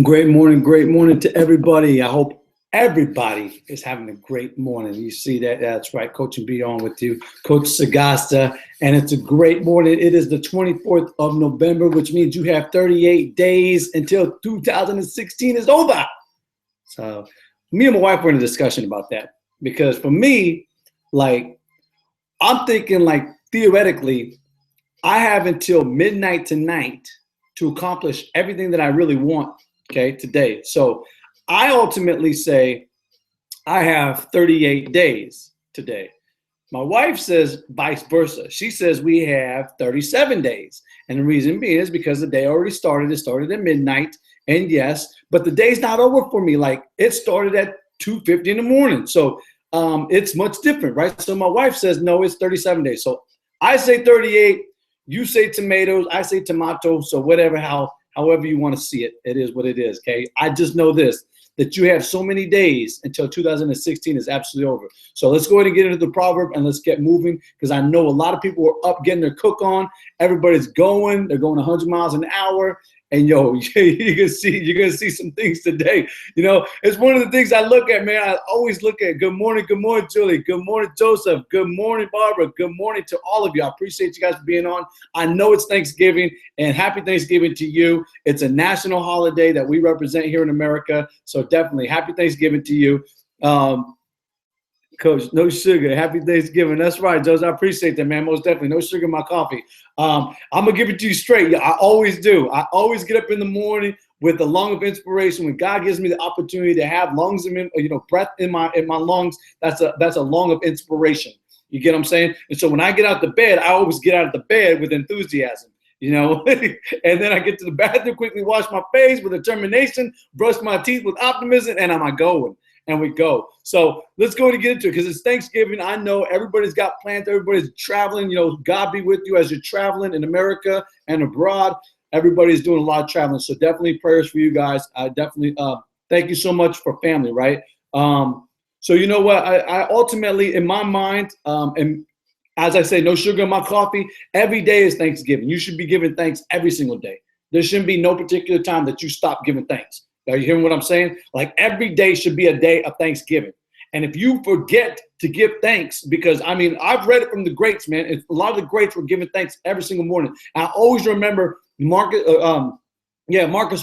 Great morning to everybody. I hope everybody is having a great morning. You see that? That's right. Coach and Be On with you, Coach Sagasta. And it's a great morning. It is the 24th of November, which means you have 38 days until 2016 is over. So me and my wife were in a discussion about that because for me, like, I'm thinking like theoretically, I have until midnight tonight to accomplish everything that I really want, okay, today. So I ultimately say I have 38 days today. My wife says vice versa. She says we have 37 days. And the reason being is because the day already started. It started at midnight. And yes, but the day's not over for me. Like it started at 2:50 in the morning. So it's much different, right? So my wife says, no, it's 37 days. So I say 38. You say tomatoes, I say tomato, so whatever, however you want to see it, it is what it is, okay? I just know this, that you have so many days until 2016 is absolutely over. So let's go ahead and get into the proverb and let's get moving because I know a lot of people are up getting their cook on. Everybody's going, they're going 100 miles an hour. And yo, you're gonna see some things today. You know, it's one of the things I look at, man. I always look at good morning, Julie. Good morning, Joseph. Good morning, Barbara. Good morning to all of you. I appreciate you guys for being on. I know it's Thanksgiving, and happy Thanksgiving to you. It's a national holiday that we represent here in America. So definitely happy Thanksgiving to you. Coach, no sugar. Happy Thanksgiving. That's right, Joseph. I appreciate that, man. Most definitely. No sugar in my coffee. I'm going to give it to you straight. I always do. I always get up in the morning with a lung of inspiration. When God gives me the opportunity to have lungs, breath in my lungs, that's a lung of inspiration. You get what I'm saying? And so when I get out the bed, I always get out of the bed with enthusiasm. You know, and then I get to the bathroom, quickly wash my face with determination, brush my teeth with optimism, and I'm going. And we go. So let's go and get into it because it's Thanksgiving. I know everybody's got plans. Everybody's traveling. You know, God be with you as you're traveling in America and abroad. Everybody's doing a lot of traveling. So definitely prayers for you guys. I definitely thank you so much for family, right? So you know what? I ultimately, in my mind, and as I say, no sugar in my coffee, every day is Thanksgiving. You should be giving thanks every single day. There shouldn't be no particular time that you stop giving thanks. Are you hearing what I'm saying? Like every day should be a day of Thanksgiving. And if you forget to give thanks, because I mean, I've read it from the greats, man. A lot of the greats were giving thanks every single morning. And I always remember Marcus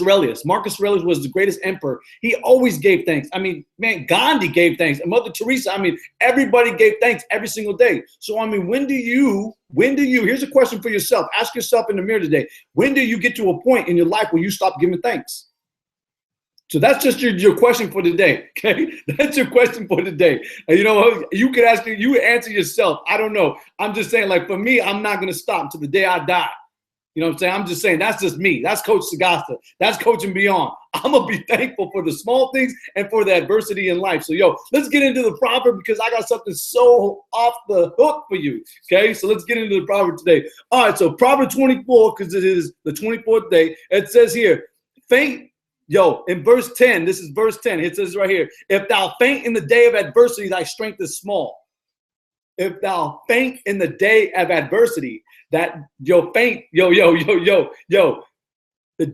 Aurelius. Marcus Aurelius was the greatest emperor. He always gave thanks. I mean, man, Gandhi gave thanks. And Mother Teresa, I mean, everybody gave thanks every single day. So, I mean, when do you, here's a question for yourself. Ask yourself in the mirror today. When do you get to a point in your life where you stop giving thanks? So that's just your question for today, okay? That's your question for today. And you know, you could answer yourself. I don't know. I'm just saying, like, for me, I'm not going to stop until the day I die. You know what I'm saying? I'm just saying, that's just me. That's Coach Sagasta. That's Coach and Beyond. I'm going to be thankful for the small things and for the adversity in life. So, yo, let's get into the proverb because I got something so off the hook for you, okay? So let's get into the proverb today. All right, so Proverb 24, because it is the 24th day. It says here, in verse 10, this is verse 10. It says right here, if thou faint in the day of adversity, thy strength is small. If thou faint in the day of adversity, the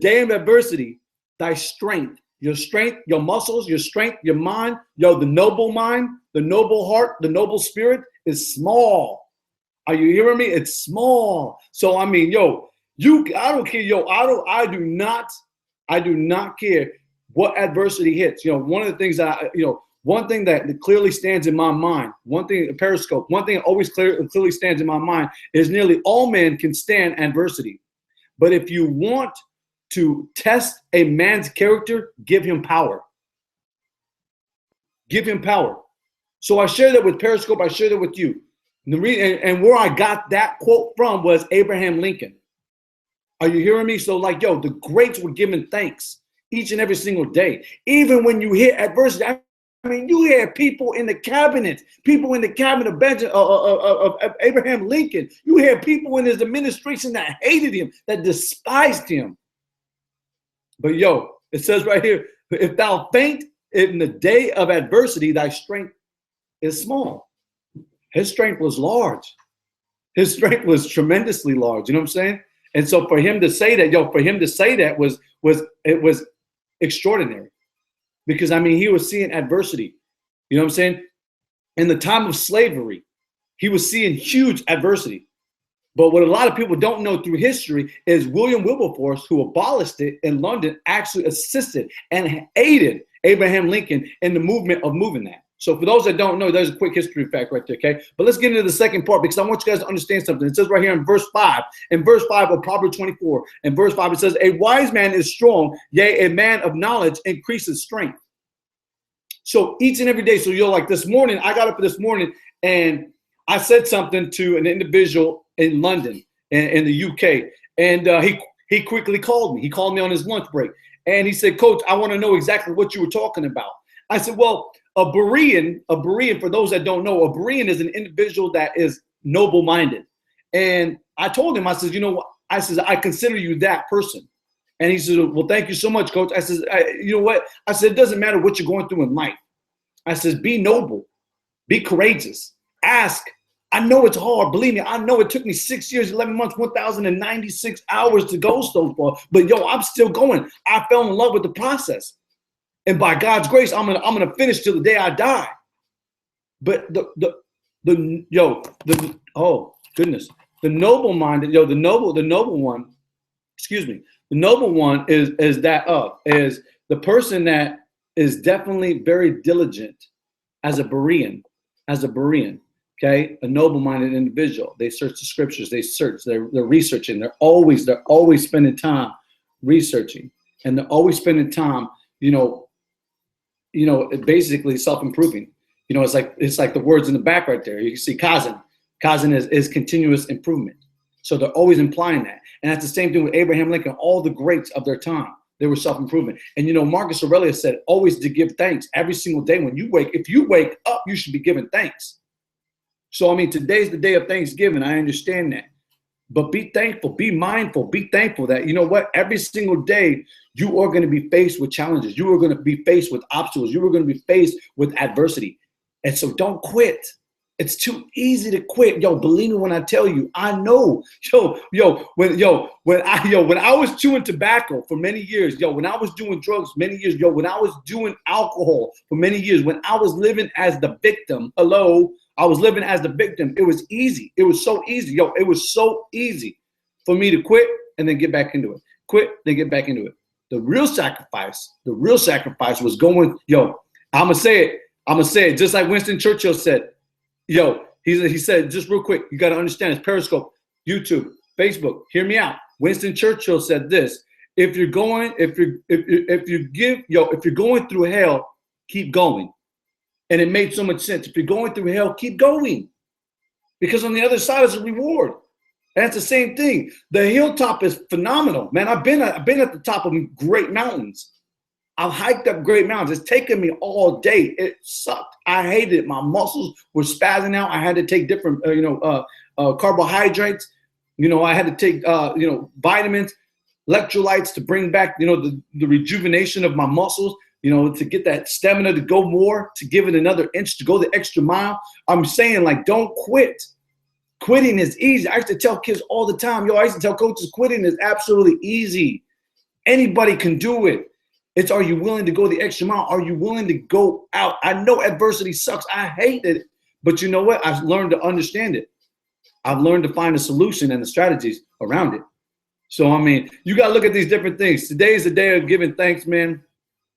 day of adversity, thy strength, your muscles, your strength, your mind, the noble mind, the noble heart, the noble spirit is small. Are you hearing me? It's small. So, I mean, I don't care, I do not care what adversity hits. You know, one of the things that one thing that clearly stands in my mind, one thing that always clearly stands in my mind is nearly all men can stand adversity. But if you want to test a man's character, give him power. Give him power. So I share that with Periscope. I share that with you. And where I got that quote from was Abraham Lincoln. Are you hearing me? So like, the greats were giving thanks each and every single day. Even when you hit adversity, I mean, you had people in the cabinet of Abraham Lincoln. You had people in his administration that hated him, that despised him. But it says right here, if thou faint in the day of adversity, thy strength is small. His strength was large. His strength was tremendously large. You know what I'm saying? And so for him to say that, was extraordinary, because I mean, he was seeing adversity. You know what I'm saying? In the time of slavery, he was seeing huge adversity. But what a lot of people don't know through history is William Wilberforce, who abolished it in London, actually assisted and aided Abraham Lincoln in the movement of moving that. So for those that don't know, there's a quick history fact right there, okay? But let's get into the second part, because I want you guys to understand something. It says right here in verse 5, of Proverbs 24, in verse 5, it says, a wise man is strong, yea, a man of knowledge increases strength. So each and every day, so you're like, this morning, I got up this morning and I said something to an individual in London, in the UK, and he quickly called me. He called me on his lunch break, and he said, Coach, I want to know exactly what you were talking about. I said, well, a Berean, for those that don't know, a Berean is an individual that is noble-minded. And I told him, I said, you know what? I said, I consider you that person. And he said, well, thank you so much, Coach. I said, you know what? I said, it doesn't matter what you're going through in life. I said, be noble, be courageous, ask. I know it's hard. Believe me, I know it took me 6 years, 11 months, 1,096 hours to go so far. But yo, I'm still going. I fell in love with the process. And by God's grace, I'm gonna finish till the day I die. But the noble-minded, the noble one, excuse me, the noble one is the person that is definitely very diligent as a Berean, okay, a noble-minded individual. They search the scriptures, they're researching, they're always spending time researching, and they're always spending time, basically self-improving. It's like the words in the back right there. You can see Kaizen. Kaizen is continuous improvement. So they're always implying that. And that's the same thing with Abraham Lincoln, all the greats of their time. They were self-improvement. And Marcus Aurelius said, always to give thanks every single day when you wake. If you wake up, you should be giving thanks. So, I mean, today's the day of Thanksgiving. I understand that. But be thankful, be mindful, be thankful that, every single day you are going to be faced with challenges. You are going to be faced with obstacles. You are going to be faced with adversity. And so don't quit. It's too easy to quit. Yo, believe me when I tell you, I know. When I was chewing tobacco for many years, when I was doing drugs many years, when I was doing alcohol for many years, when I was living as the victim, I was living as the victim. It was easy. It was so easy. It was so easy for me to quit and then get back into it. Quit, then get back into it. The real sacrifice was going, I'm going to say it just like Winston Churchill said. He said, just real quick, you got to understand, it's Periscope, YouTube, Facebook, hear me out. Winston Churchill said this: if you're going through hell, keep going. And it made so much sense. If you're going through hell, keep going, because on the other side is a reward. And that's the same thing. The hilltop is phenomenal, man. I've been at the top of great mountains. I've hiked up great mountains. It's taken me all day. It sucked. I hated it. My muscles were spazzing out. I had to take different, carbohydrates. I had to take, vitamins, electrolytes to bring back, the rejuvenation of my muscles, to get that stamina to go more, to give it another inch, to go the extra mile. I'm saying, don't quit. Quitting is easy. I used to tell kids all the time, I used to tell coaches, quitting is absolutely easy. Anybody can do it. It's, are you willing to go the extra mile? Are you willing to go out? I know adversity sucks. I hate it. But you know what? I've learned to understand it. I've learned to find a solution and the strategies around it. So, I mean, you got to look at these different things. Today is the day of giving thanks, man.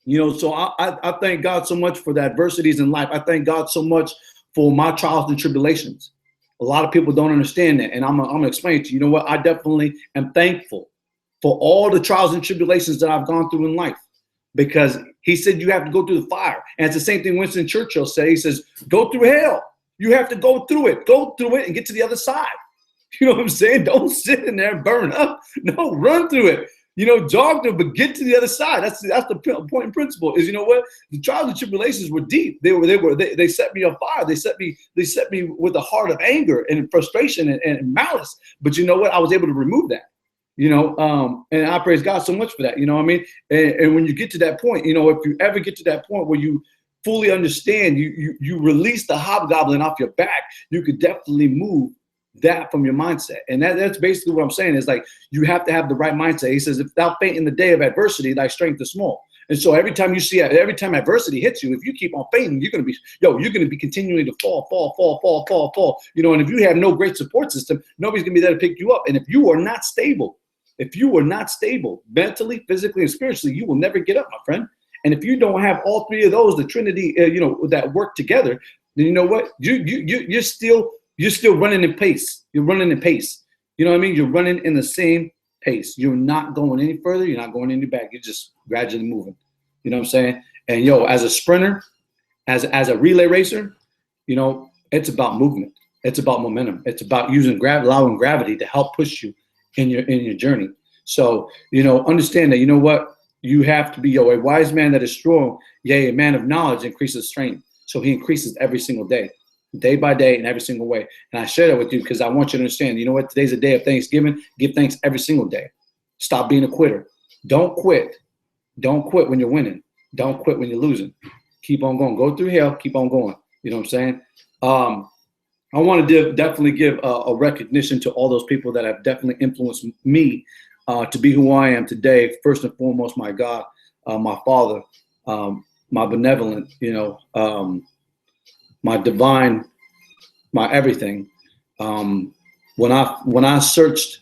So I thank God so much for the adversities in life. I thank God so much for my trials and tribulations. A lot of people don't understand that. And I'm going to explain to you. You know what? I definitely am thankful for all the trials and tribulations that I've gone through in life. Because he said you have to go through the fire. And it's the same thing Winston Churchill said. He says, go through hell. You have to go through it. Go through it and get to the other side. You know what I'm saying? Don't sit in there and burn up. No, run through it. Jog through it, but get to the other side. That's the point and principle is, the trials and tribulations were deep. They set me on fire. They set me with a heart of anger and frustration and malice. But you know what? I was able to remove that. And I praise God so much for that. And when you get to that point, if you ever get to that point where you fully understand, you release the hobgoblin off your back, you could definitely move that from your mindset. And that's basically what I'm saying is like, you have to have the right mindset. He says, if thou faint in the day of adversity, thy strength is small. And so every time adversity hits you, if you keep on fainting, you're going to be continuing to fall. You know, and if you have no great support system, nobody's going to be there to pick you up. And if you are not stable mentally, physically, and spiritually, you will never get up, my friend. And if you don't have all three of those, the Trinity, that work together, then you know what? You're still running in pace. You're running in pace. You know what I mean? You're running in the same pace. You're not going any further. You're not going any back. You're just gradually moving. You know what I'm saying? And as a sprinter, as a relay racer, it's about movement. It's about momentum. It's about allowing gravity to help push you in your journey. So, understand that, what? You have to be, a wise man that is strong, yea, a man of knowledge increases strength. So he increases every single day by day, in every single way. And I share that with you because I want you to understand, what? Today's a day of Thanksgiving. Give thanks every single day. Stop being a quitter. Don't quit. Don't quit when you're winning. Don't quit when you're losing. Keep on going. Go through hell. Keep on going. You know what I'm saying? I want to definitely give a recognition to all those people that have definitely influenced me to be who I am today. First and foremost, my God, my Father, my benevolent, my divine, my everything. When I searched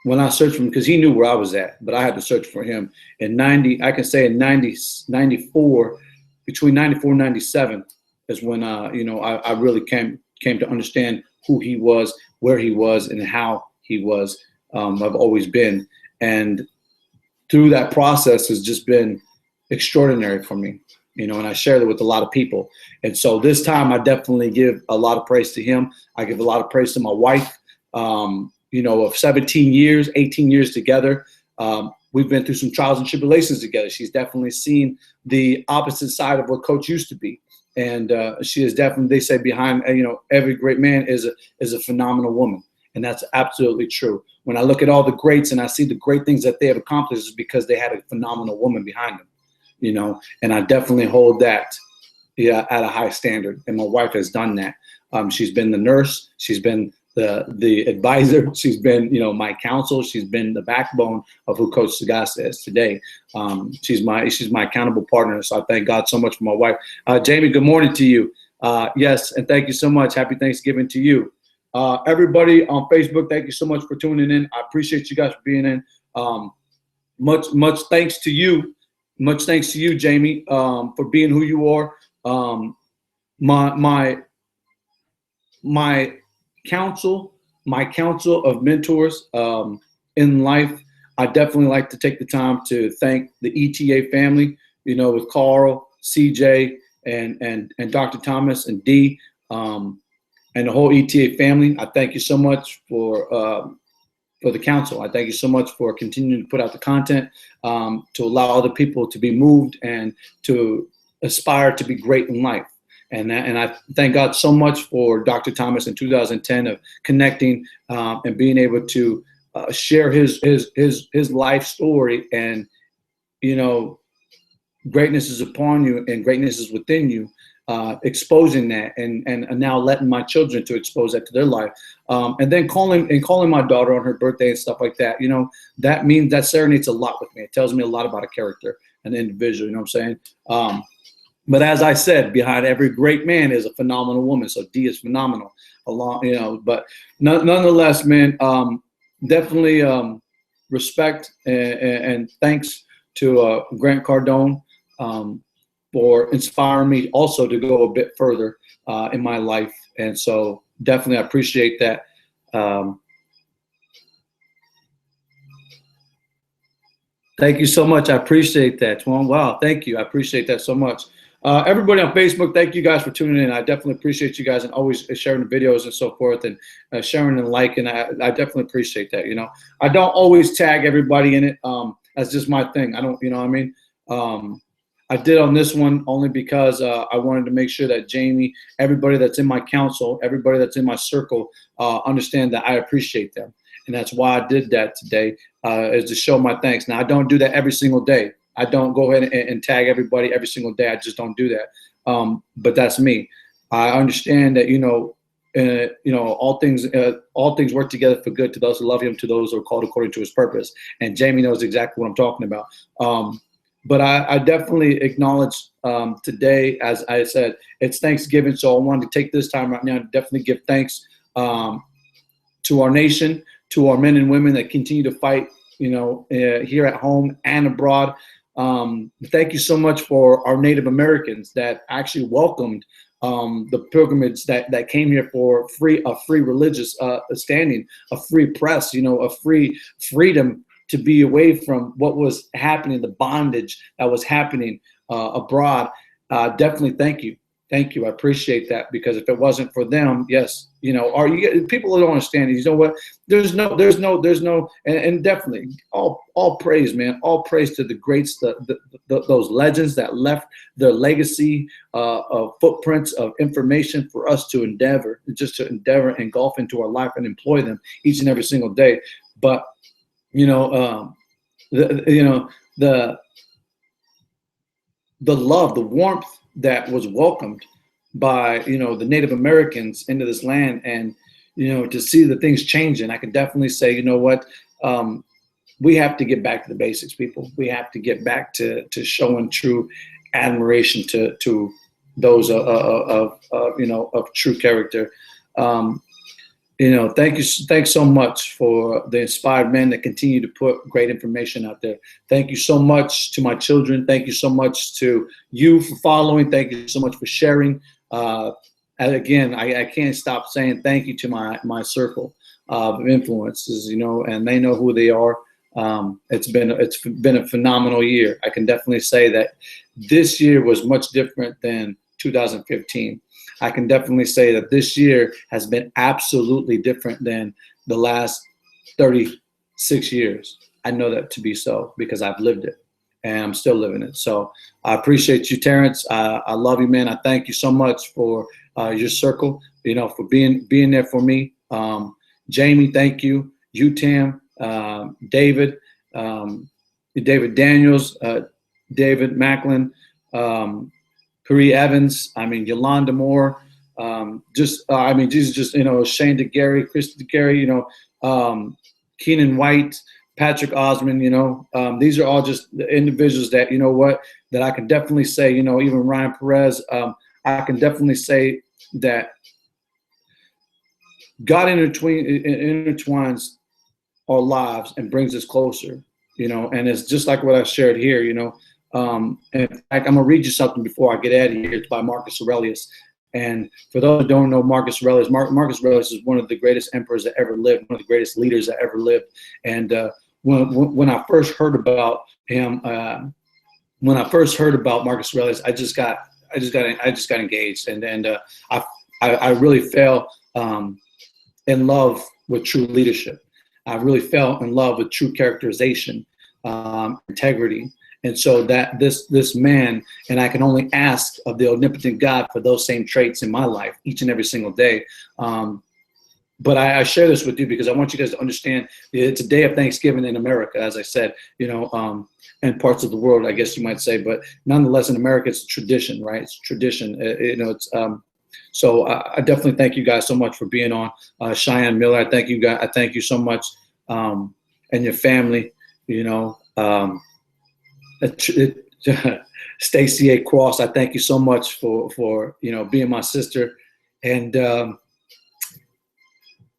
for him, because he knew where I was at, but I had to search for him. In 94, between 94 and 97 is when I really came to understand who he was, where he was, and how he was. I've always been. And through that process has just been extraordinary for me, and I share that with a lot of people. And so this time I definitely give a lot of praise to him. I give a lot of praise to my wife, of 17 years, 18 years together. We've been through some trials and tribulations together. She's definitely seen the opposite side of what Coach used to be. And she is definitely, they say behind, every great man is a phenomenal woman. And that's absolutely true. When I look at all the greats and I see the great things that they have accomplished, is because they had a phenomenal woman behind them, and I definitely hold that at a high standard. And my wife has done that. She's been the nurse. She's been the advisor. She's been, my counsel. She's been the backbone of who Coach Sagasta is today. She's my accountable partner. So I thank God so much for my wife. Jamie, good morning to you. Yes, and thank you so much. Happy Thanksgiving to you. Everybody on Facebook, thank you so much for tuning in. I appreciate you guys for being in. Much thanks to you. Much thanks to you, Jamie, for being who you are. My council of mentors in life, I definitely like to take the time to thank the ETA family, with Carl, CJ, and Dr. Thomas and D, and the whole ETA family. I thank you so much for the council. I thank you so much for continuing to put out the content, to allow other people to be moved and to aspire to be great in life. And I thank God so much for Dr. Thomas in 2010 of connecting and being able to share his life story. And, greatness is upon you and greatness is within you. Exposing that and now letting my children to expose that to their life, and then calling my daughter on her birthday and stuff like that. That means that serenades a lot with me. It tells me a lot about a character, an individual. You know what I'm saying? But as I said, behind every great man is a phenomenal woman. So D is phenomenal. But nonetheless, man, definitely respect and thanks to Grant Cardone. For inspiring me also to go a bit further in my life. And so definitely I appreciate that. Thank you so much. I appreciate that, Twan. Wow, thank you. I appreciate that so much. Everybody on Facebook, thank you guys for tuning in. I definitely appreciate you guys and always sharing the videos and so forth and sharing and liking. I definitely appreciate that. I don't always tag everybody in it. That's just my thing. I don't, what I mean? I did on this one only because I wanted to make sure that Jamie, everybody that's in my council, everybody that's in my circle, understand that I appreciate them. And that's why I did that today, is to show my thanks. Now, I don't do that every single day. I don't go ahead and tag everybody every single day. I just don't do that. But that's me. I understand that, all things work together for good to those who love him, to those who are called according to his purpose. And Jamie knows exactly what I'm talking about. But I definitely acknowledge today, as I said, it's Thanksgiving. So I wanted to take this time right now to definitely give thanks to our nation, to our men and women that continue to fight, here at home and abroad. Thank you so much for our Native Americans that actually welcomed the pilgrimage that came here for a free religious standing, a free press, a free freedom to be away from what was happening, the bondage that was happening abroad. Definitely thank you. Thank you. I appreciate that, because if it wasn't for them, yes, people don't understand. You know what? There's no, and definitely all praise, man. All praise to the greats, those legends that left their legacy of footprints of information for us to endeavor engulf into our life and employ them each and every single day. But the love, the warmth that was welcomed by the Native Americans into this land, and to see the things changing, I can definitely say, we have to get back to the basics, people. We have to get back to showing true admiration to those of true character. Thanks so much for the inspired men that continue to put great information out there. Thank you so much to my children. Thank you so much to you for following. Thank you so much for sharing. And again, I can't stop saying thank you to my circle of influences, and they know who they are. It's been a phenomenal year. I can definitely say that this year was much different than 2015. I can definitely say that this year has been absolutely different than the last 36 years. I know that to be so because I've lived it and I'm still living it. So I appreciate you, Terrence. I love you, man. I thank you so much for your circle, for being there for me. Jamie, thank you. You, Tam, David, David Daniels, David Macklin, Puri Evans, Yolanda Moore, these are just, Shane DeGarry, Chris DeGarry, Keenan White, Patrick Osmond, these are all just the individuals that, that I can definitely say, even Ryan Perez, I can definitely say that God intertwines our lives and brings us closer, and it's just like what I shared here, in fact, I'm gonna read you something before I get out of here. It's by Marcus Aurelius. And for those who don't know Marcus Aurelius, Marcus Aurelius is one of the greatest emperors that ever lived, one of the greatest leaders that ever lived. And when I first heard about him, when I first heard about Marcus Aurelius, I just got engaged, and I really fell in love with true leadership. I really fell in love with true characterization, integrity. And so that this man, and I can only ask of the omnipotent God for those same traits in my life each and every single day. But I share this with you because I want you guys to understand it's a day of Thanksgiving in America, as I said, and parts of the world, I guess you might say. But nonetheless, in America, it's a tradition, right? It's a tradition. So I definitely thank you guys so much for being on. Cheyenne Miller, I thank you guys. I thank you so much, and your family. Stacey A. Cross, I thank you so much for being my sister, and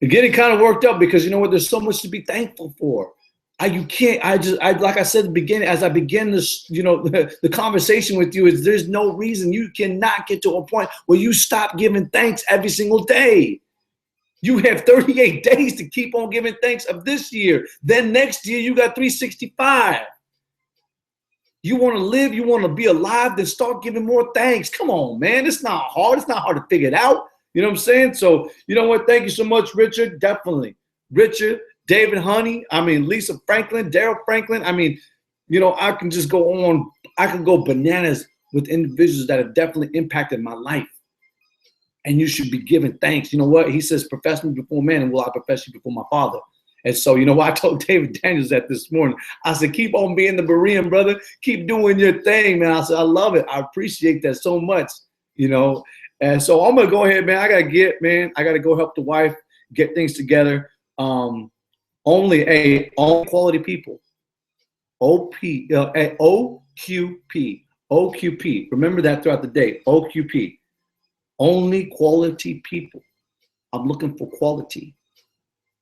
getting kind of worked up because there's so much to be thankful for. Like I said at the beginning, as I begin this, the conversation with you, is there's no reason you cannot get to a point where you stop giving thanks every single day. You have 38 days to keep on giving thanks of this year. Then next year you got 365. You want to live, you want to be alive, then start giving more thanks. Come on, man. It's not hard. It's not hard to figure it out. You know what I'm saying? So, you know what? Thank you so much, Richard. Definitely. Richard, David Honey, Lisa Franklin, Daryl Franklin. I can just go on. I can go bananas with individuals that have definitely impacted my life. And you should be giving thanks. You know what? He says, profess me before men, and will I profess you before my Father. And so, I told David Daniels that this morning. I said, keep on being the Berean, brother. Keep doing your thing, man. I said, I love it. I appreciate that so much, And so I'm gonna go ahead, man. I gotta go help the wife get things together. Only quality people. OQP. OQP. Remember that throughout the day. OQP. Only quality people. I'm looking for quality,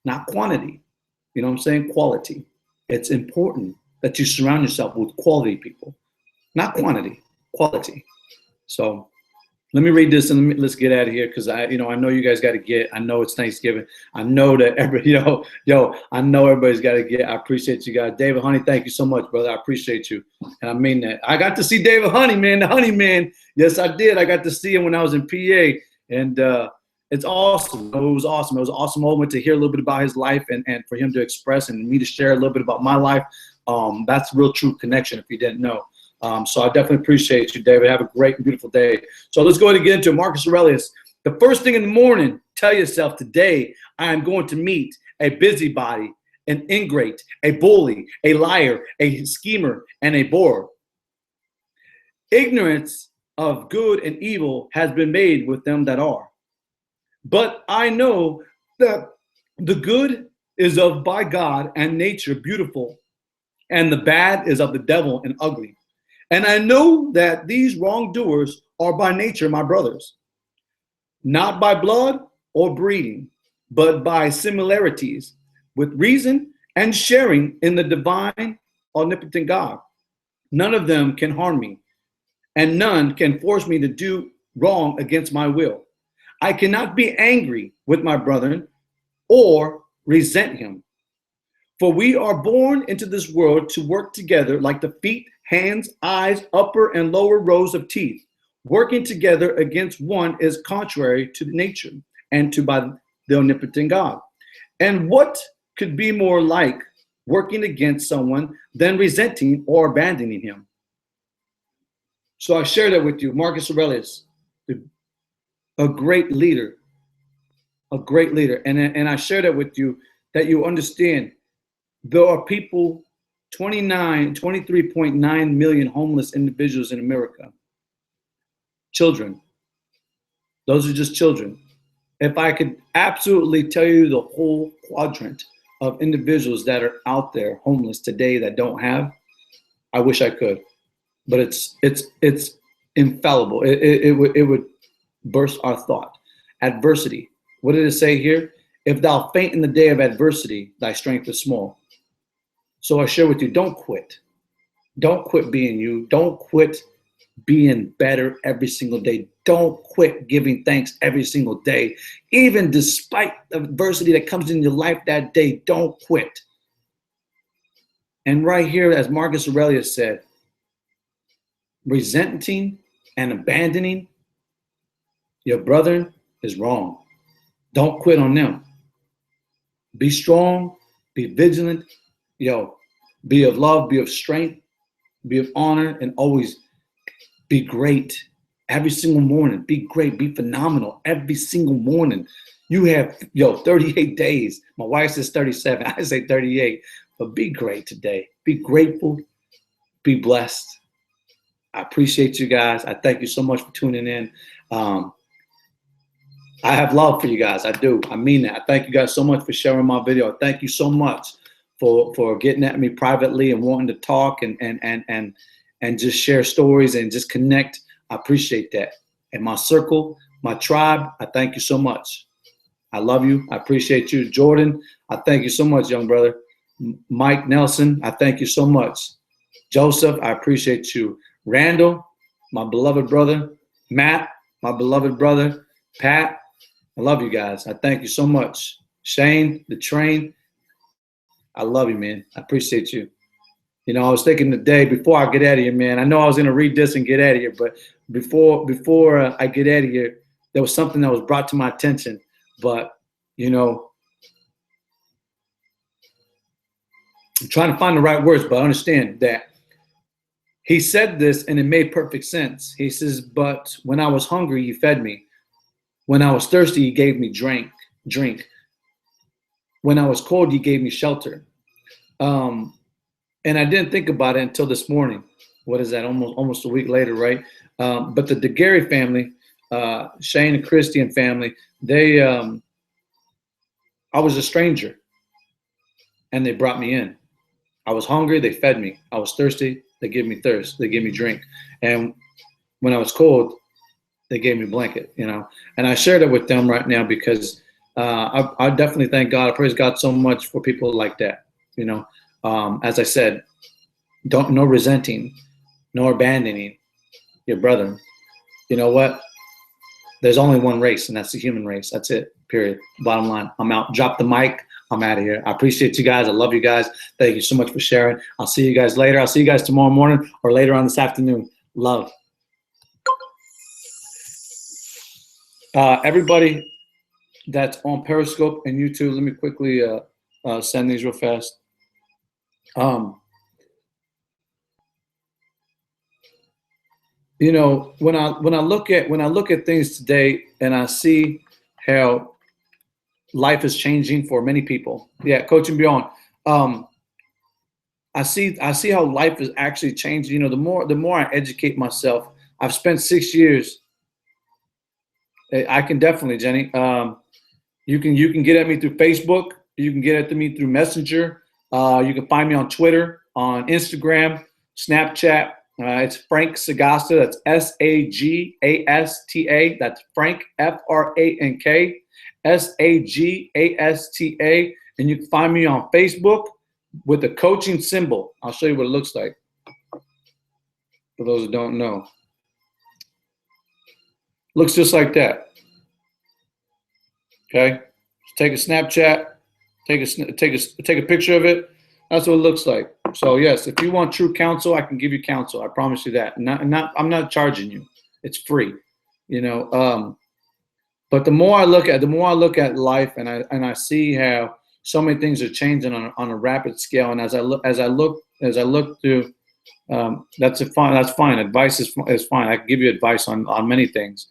not quantity. You know what I'm saying? Quality. It's important that you surround yourself with quality people, not quantity, quality. So let me read this and let's get out of here, because I know you guys got to get. I know it's Thanksgiving. I know that I know everybody's got to get. I appreciate you guys. David Honey, thank you so much, brother. I appreciate you, and I mean that. I got to see David Honey, man, the Honey Man. Yes, I did. I got to see him when I was in PA, and it's awesome. It was awesome. It was an awesome moment to hear a little bit about his life and for him to express and me to share a little bit about my life. That's real true connection, if you didn't know. So I definitely appreciate you, David. Have a great and beautiful day. So let's go ahead and get into it. Marcus Aurelius. The first thing in the morning, tell yourself, today I am going to meet a busybody, an ingrate, a bully, a liar, a schemer, and a bore. Ignorance of good and evil has been made with them that are. But I know that the good is of by God and nature beautiful, and the bad is of the devil and ugly. And I know that these wrongdoers are by nature my brothers, not by blood or breeding, but by similarities, with reason and sharing in the divine, omnipotent God. None of them can harm me, and none can force me to do wrong against my will. I cannot be angry with my brethren or resent him. For we are born into this world to work together like the feet, hands, eyes, upper and lower rows of teeth. Working together against one is contrary to nature and to by the omnipotent God. And what could be more like working against someone than resenting or abandoning him? So I share that with you. Marcus Aurelius, a great leader, And I share that with you that you understand there are people, 23.9 million homeless individuals in America. Children. Those are just children. If I could absolutely tell you the whole quadrant of individuals that are out there homeless today that don't have, I wish I could. But it's infallible. It would burst our thought. Adversity. What did it say here? If thou faint in the day of adversity, thy strength is small. So I share with you, don't quit. Don't quit being you. Don't quit being better every single day. Don't quit giving thanks every single day. Even despite the adversity that comes in your life that day, don't quit. And right here, as Marcus Aurelius said, resenting and abandoning your brother is wrong. Don't quit on them. Be strong, be vigilant, be of love, be of strength, be of honor, and always be great every single morning. Be great, be phenomenal every single morning. You have 38 days. My wife says 37. I say 38. But be great today. Be grateful. Be blessed. I appreciate you guys. I thank you so much for tuning in. I have love for you guys. I do. I mean that. I thank you guys so much for sharing my video. Thank you so much for getting at me privately and wanting to talk and just share stories and just connect. I appreciate that. And my circle, my tribe, I thank you so much. I love you. I appreciate you. Jordan, I thank you so much, young brother. Mike Nelson, I thank you so much. Joseph, I appreciate you. Randall, my beloved brother. Matt, my beloved brother. Pat, I love you guys. I thank you so much. Shane, the train, I love you, man. I appreciate you. I was thinking today, before I get out of here, man, I know I was going to read this and get out of here, but before I get out of here, there was something that was brought to my attention. But, I'm trying to find the right words, but I understand that he said this and it made perfect sense. He says, but when I was hungry, you fed me. When I was thirsty, you gave me drink. When I was cold, you gave me shelter. And I didn't think about it until this morning. What is that? Almost a week later, right? But the DeGarry family, Shane and Christy and family, they, I was a stranger, and they brought me in. I was hungry, they fed me. I was thirsty, they gave me thirst. They gave me drink. And when I was cold, they gave me a blanket, you know. And I shared it with them right now because I definitely thank God. I praise God so much for people like that, you know. As I said, no resenting, no abandoning your brethren. You know what? There's only one race, and that's the human race. That's it, period. Bottom line. I'm out. Drop the mic. I'm out of here. I appreciate you guys. I love you guys. Thank you so much for sharing. I'll see you guys later. I'll see you guys tomorrow morning or later on this afternoon. Love. Everybody that's on Periscope and YouTube, let me quickly send these real fast. You know, when I look at things today and I see how life is changing for many people. Yeah, Coach and Beyond. I see how life is actually changing. You know, the more I educate myself, I've spent 6 years. I can definitely, Jenny. You can get at me through Facebook. You can get at me through Messenger. You can find me on Twitter, on Instagram, Snapchat. It's Frank Sagasta. That's Sagasta. That's Frank, Frank, Sagasta. And you can find me on Facebook with the coaching symbol. I'll show you what it looks like for those who don't know. Looks just like that. Okay, take a Snapchat, take a picture of it. That's what it looks like. So yes, if you want true counsel, I can give you counsel. I promise you that. I'm not charging you. It's free, you know. But the more I look at life, and I see how so many things are changing on a rapid scale. And as I look through, that's fine. Advice is fine. I can give you advice on many things.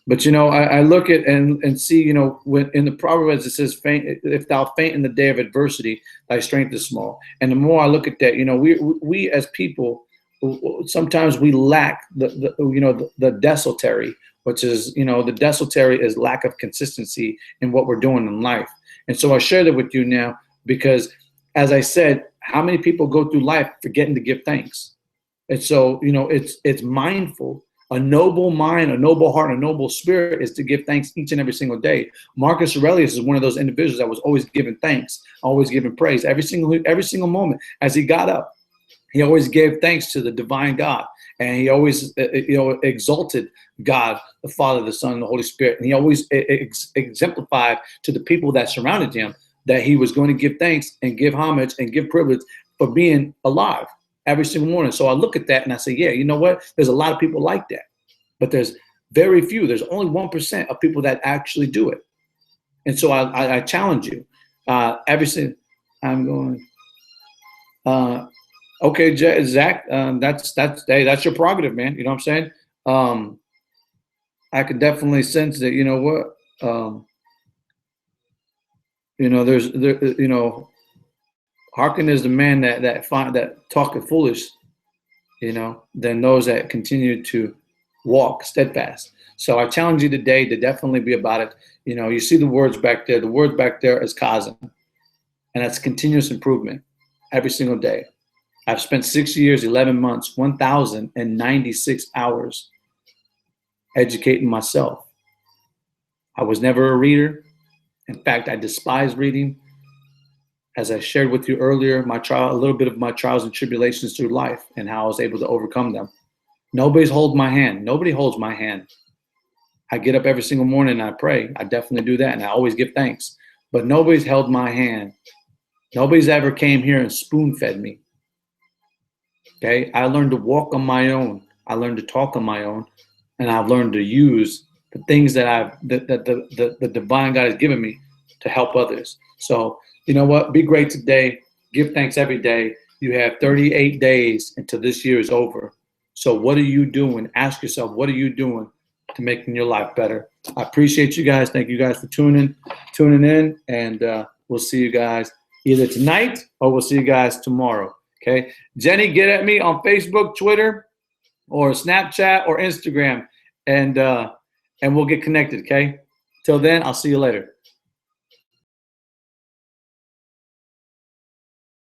But you know, I look at and see, you know, when in the Proverbs it says, if thou faint in the day of adversity, thy strength is small. And the more I look at that, you know, we as people, sometimes we lack the desultory, which is, you know, the desultory is lack of consistency in what we're doing in life. And so I share that with you now because, as I said, how many people go through life forgetting to give thanks? And so, you know, it's mindful. A noble mind, a noble heart, a noble spirit is to give thanks each and every single day. Marcus Aurelius is one of those individuals that was always giving thanks, always giving praise. Every single moment as he got up, he always gave thanks to the divine God. And he always, exalted God, the Father, the Son, and the Holy Spirit. And he always exemplified to the people that surrounded him that he was going to give thanks and give homage and give privilege for being alive every single morning. So I look at that and I say, yeah, you know what? There's a lot of people like that, but there's very few. There's only 1% of people that actually do it. And so I challenge you. Every single, I'm going. Okay, Zach, that's your prerogative, man. You know what I'm saying? I can definitely sense that. You know what? Hearken is the man that talketh foolish, you know, than those that continue to walk steadfast. So I challenge you today to definitely be about it. You know, you see the words back there. The word back there is Kazan, and that's continuous improvement every single day. I've spent 6 years, 11 months, 1,096 hours educating myself. I was never a reader. In fact, I despise reading. As I shared with you earlier, a little bit of my trials and tribulations through life and how I was able to overcome them. Nobody's holding my hand. Nobody holds my hand. I get up every single morning and I pray. I definitely do that, and I always give thanks. But nobody's held my hand. Nobody's ever came here and spoon-fed me. Okay, I learned to walk on my own. I learned to talk on my own, and I've learned to use the things that the divine God has given me to help others. So, you know what? Be great today. Give thanks every day. You have 38 days until this year is over. So what are you doing? Ask yourself, what are you doing to making your life better? I appreciate you guys. Thank you guys for tuning in, and we'll see you guys either tonight or we'll see you guys tomorrow. Okay, Jenny, get at me on Facebook, Twitter, or Snapchat or Instagram and we'll get connected. Okay. Till then, I'll see you later.